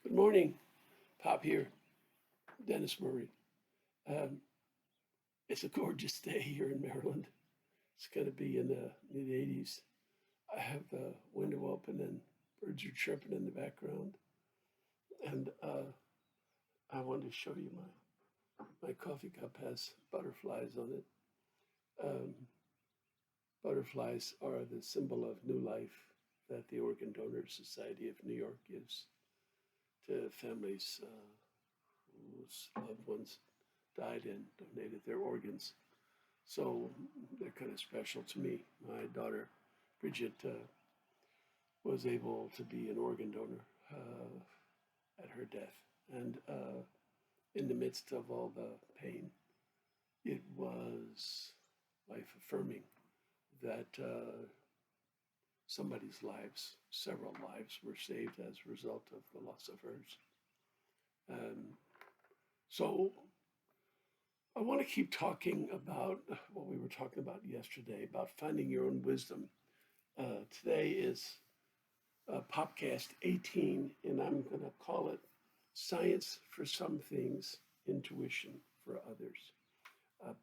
Good morning, Pop here, Dennis Murray. Um, it's a gorgeous day here in Maryland. It's going to be in the mid 80s. I have the window open and birds are chirping in the background. And I wanted to show you my coffee cup has butterflies on it. Um, Butterflies are the symbol of new life that the Organ Donor Society of New York gives to families whose loved ones died and donated their organs. So they're kind of special to me. My daughter, Bridget, was able to be an organ donor at her death. And in the midst of all the pain, it was life affirming that somebody's lives, several lives, were saved as a result of the loss of hers. Um, so I want to keep talking about what we were talking about yesterday about finding your own wisdom. Today is Popcast 18, and I'm going to call it Science for Some Things, Intuition for Others.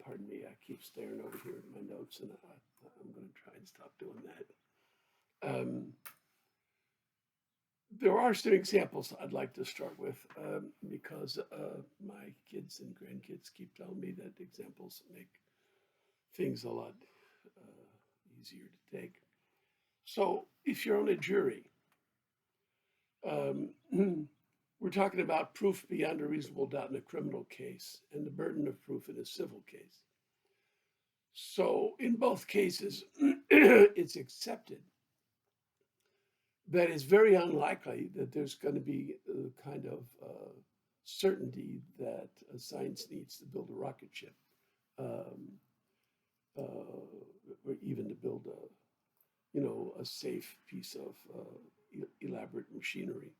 Pardon me, I keep staring over here at my notes, and I'm going to try and stop doing that. There are some examples I'd like to start with because my kids and grandkids keep telling me that examples make things a lot easier to take. So, if you're on a jury, um, we're talking about proof beyond a reasonable doubt in a criminal case and the burden of proof in a civil case. So, in both cases, it's accepted that it's very unlikely that there's going to be a kind of certainty that science needs to build a rocket ship, um, or even to build a safe piece of elaborate machinery.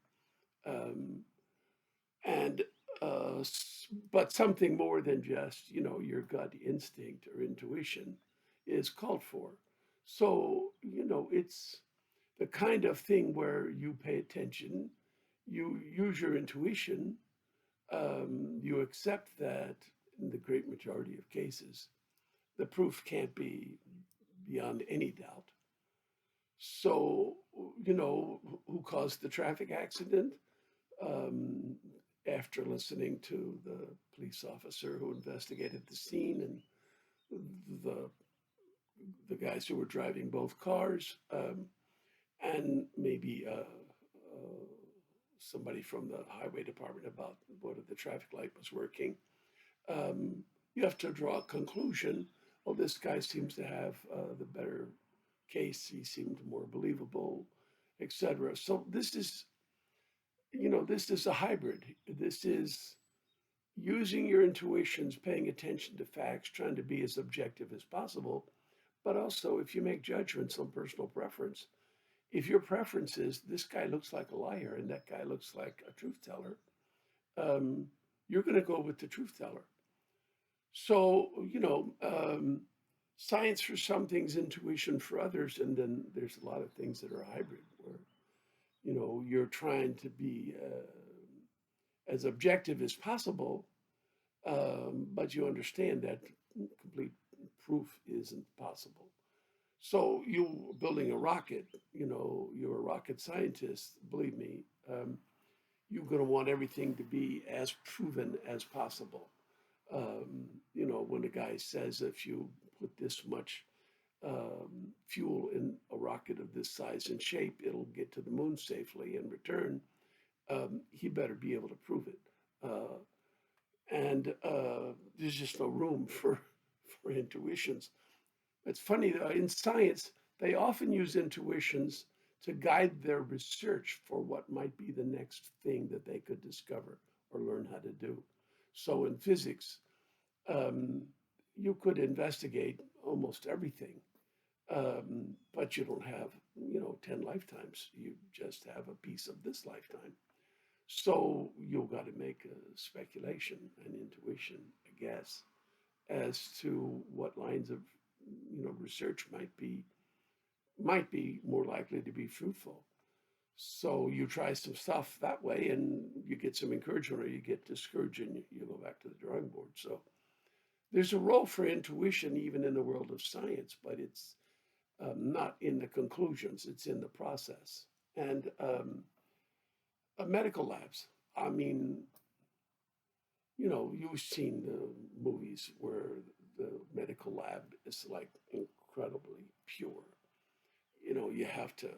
Um, and but something more than just your gut instinct or intuition is called for. So it's the kind of thing where you pay attention, you use your intuition, you accept that in the great majority of cases the proof can't be beyond any doubt. So who caused the traffic accident? um, After listening to the police officer who investigated the scene and the the guys who were driving both cars, and maybe somebody from the highway department about whether the traffic light was working, um, you have to draw a conclusion. Well, this guy seems to have the better case. He seemed more believable, etc. So this is a hybrid. This is using your intuitions, paying attention to facts, trying to be as objective as possible. But also, if you make judgments on personal preference, if your preference is this guy looks like a liar and that guy looks like a truth teller, um, you're going to go with the truth teller. So, science for some things, intuition for others. And then there's a lot of things that are hybrid where, you're trying to be as objective as possible, but you understand that complete proof isn't possible. So you building a rocket, you're a rocket scientist, believe me, you're going to want everything to be as proven as possible. When a guy says if you put this much fuel in a rocket of this size and shape, it'll get to the moon safely and return. He better be able to prove it. And there's just no room for intuitions. It's funny though, in science, they often use intuitions to guide their research for what might be the next thing that they could discover or learn how to do. So in physics, um, you could investigate almost everything, but you don't have 10 lifetimes. You just have a piece of this lifetime. So you've got to make a speculation, an intuition, a guess as to what lines of research might be more likely to be fruitful. So you try some stuff that way and you get some encouragement, or you get discouraged and you go back to the drawing board. So there's a role for intuition even in the world of science, but it's not in the conclusions, it's in the process. And medical labs, I mean, you've seen the movies where the medical lab is like incredibly pure. You have to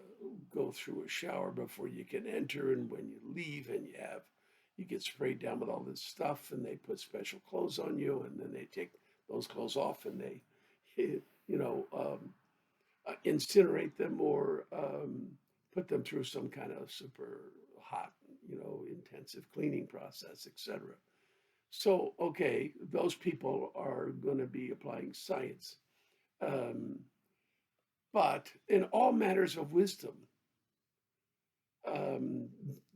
go through a shower before you can enter, and when you leave, and you get sprayed down with all this stuff, and they put special clothes on you, and then they take those clothes off, and they, incinerate them, or put them through some kind of super hot, intensive cleaning process, etc. So, okay, those people are going to be applying science. Um, but in all matters of wisdom, um,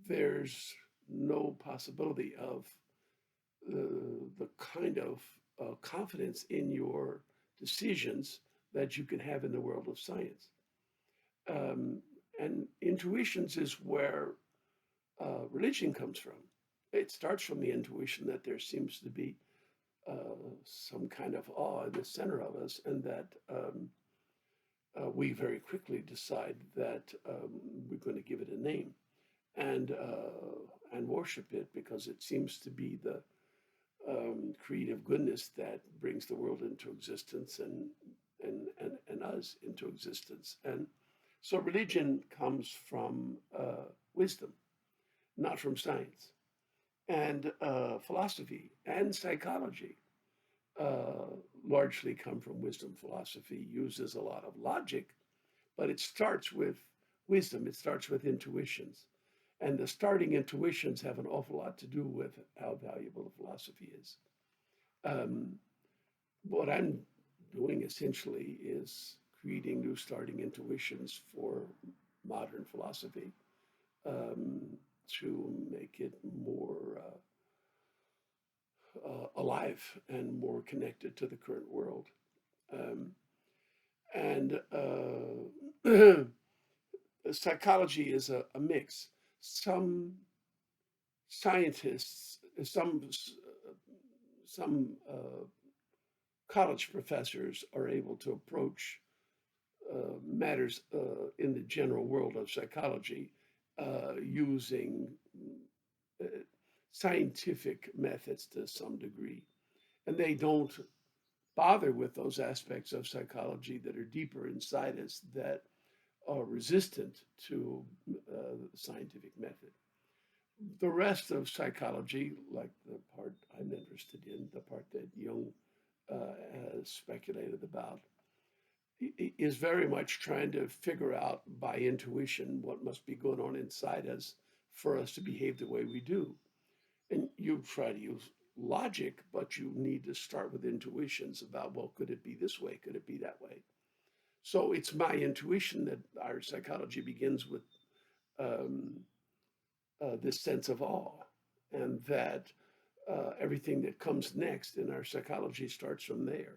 there's no possibility of the kind of confidence in your decisions that you can have in the world of science. Um, and intuitions is where religion comes from. It starts from the intuition that there seems to be some kind of awe in the center of us, and that we very quickly decide that we're going to give it a name and worship it because it seems to be the creative goodness that brings the world into existence and us into existence. And so religion comes from wisdom, not from science. And philosophy and psychology uh, largely come from wisdom. Philosophy uses a lot of logic, but it starts with wisdom, it starts with intuitions. And the starting intuitions have an awful lot to do with how valuable the philosophy is. Um, what I'm doing essentially is creating new starting intuitions for modern philosophy, um, to make it more alive and more connected to the current world. Um, and psychology is a mix. Some scientists, some college professors are able to approach matters in the general world of psychology using uh, scientific methods to some degree. And they don't bother with those aspects of psychology that are deeper inside us that are resistant to the scientific method. The rest of psychology, like the part I'm interested in, the part that Jung has speculated about, is very much trying to figure out by intuition what must be going on inside us for us to behave the way we do. And you try to use logic, but you need to start with intuitions about, well, could it be this way? Could it be that way? So it's my intuition that our psychology begins with um, this sense of awe, and that everything that comes next in our psychology starts from there,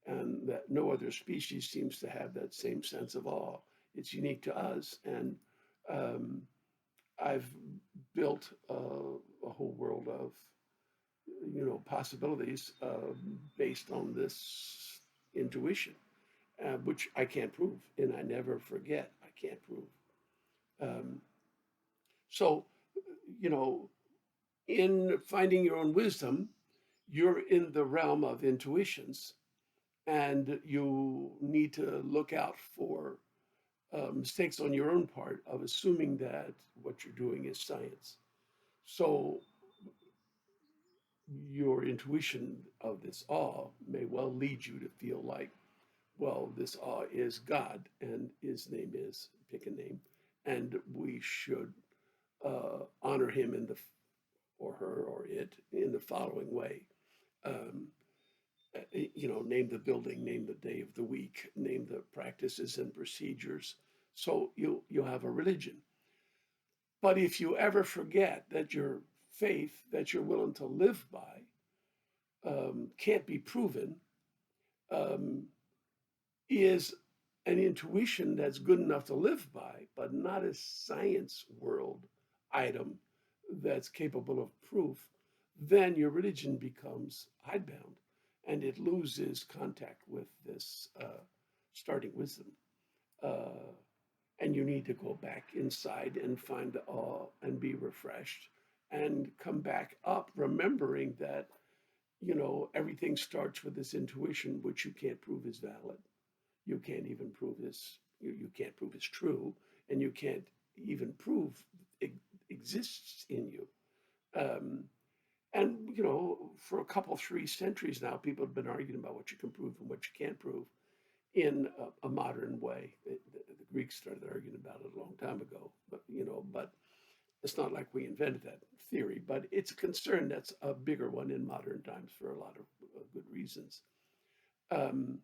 and that no other species seems to have that same sense of awe. It's unique to us, and um, I've built a whole world of possibilities based on this intuition, which I can't prove, and I never forget. I can't prove. Um, so, you know, in finding your own wisdom, you're in the realm of intuitions, and you need to look out for mistakes on your own part of assuming that what you're doing is science. So your intuition of this awe may well lead you to feel like, well, this awe is God, and his name is, pick a name, and we should honor him in the, or her, or it, in the following way. Um, name the building, name the day of the week, name the practices and procedures. So you'll have a religion. But if you ever forget that your faith that you're willing to live by can't be proven, um, is an intuition that's good enough to live by, but not a science world item that's capable of proof, then your religion becomes hidebound and it loses contact with this starting wisdom. Uh, and you need to go back inside and find the awe and be refreshed and come back up, remembering that, everything starts with this intuition, which you can't prove is valid. You can't even prove you can't prove is true, and you can't even prove it exists in you. Um, and, for a couple, 3 centuries now, people have been arguing about what you can prove and what you can't prove in a modern way. The Greeks started arguing about it a long time ago, but it's not like we invented that theory, but it's a concern that's a bigger one in modern times for a lot of good reasons. Um,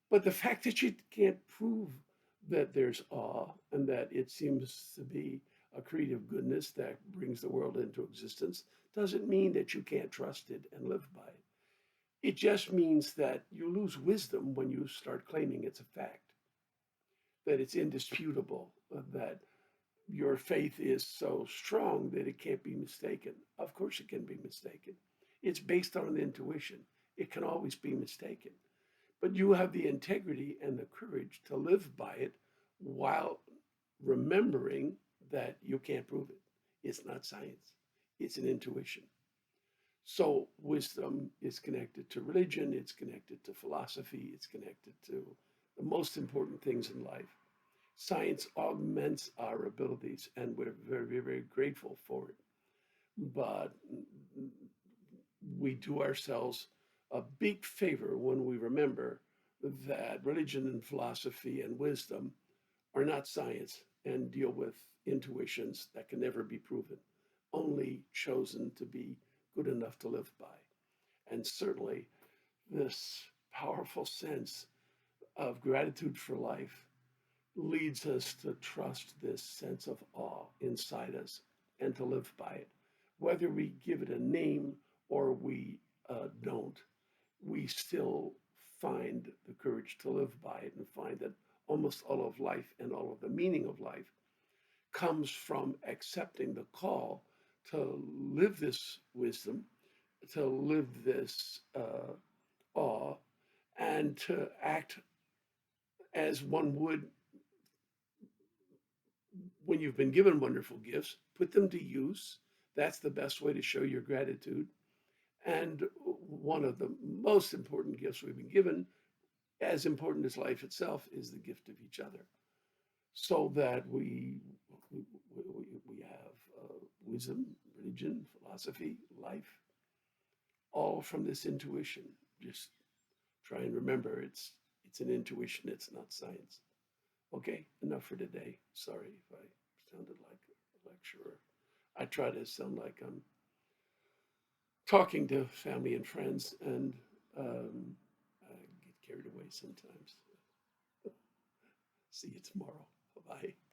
but the fact that you can't prove that there's awe and that it seems to be a creative goodness that brings the world into existence doesn't mean that you can't trust it and live by it. It just means that you lose wisdom when you start claiming it's a fact, that it's indisputable, that your faith is so strong that it can't be mistaken. Of course, it can be mistaken. It's based on an intuition. It can always be mistaken. But you have the integrity and the courage to live by it while remembering that you can't prove it. It's not science, it's an intuition. So, wisdom is connected to religion, it's connected to philosophy, it's connected to the most important things in life. Science augments our abilities, and we're very, very, very grateful for it. But we do ourselves a big favor when we remember that religion and philosophy and wisdom are not science and deal with intuitions that can never be proven, only chosen to be good enough to live by. And certainly, this powerful sense of gratitude for life leads us to trust this sense of awe inside us and to live by it. Whether we give it a name or we don't, we still find the courage to live by it and find that almost all of life and all of the meaning of life comes from accepting the call to live this wisdom, to live this awe, and to act as one would when you've been given wonderful gifts, put them to use. That's the best way to show your gratitude. And one of the most important gifts we've been given, as important as life itself, is the gift of each other. So that we have wisdom, religion, philosophy, life, all from this intuition. Just try and remember it's an intuition, it's not science. Okay, enough for today. Sorry if I sounded like a lecturer. I try to sound like I'm talking to family and friends, and I get carried away sometimes. See you tomorrow. Bye bye.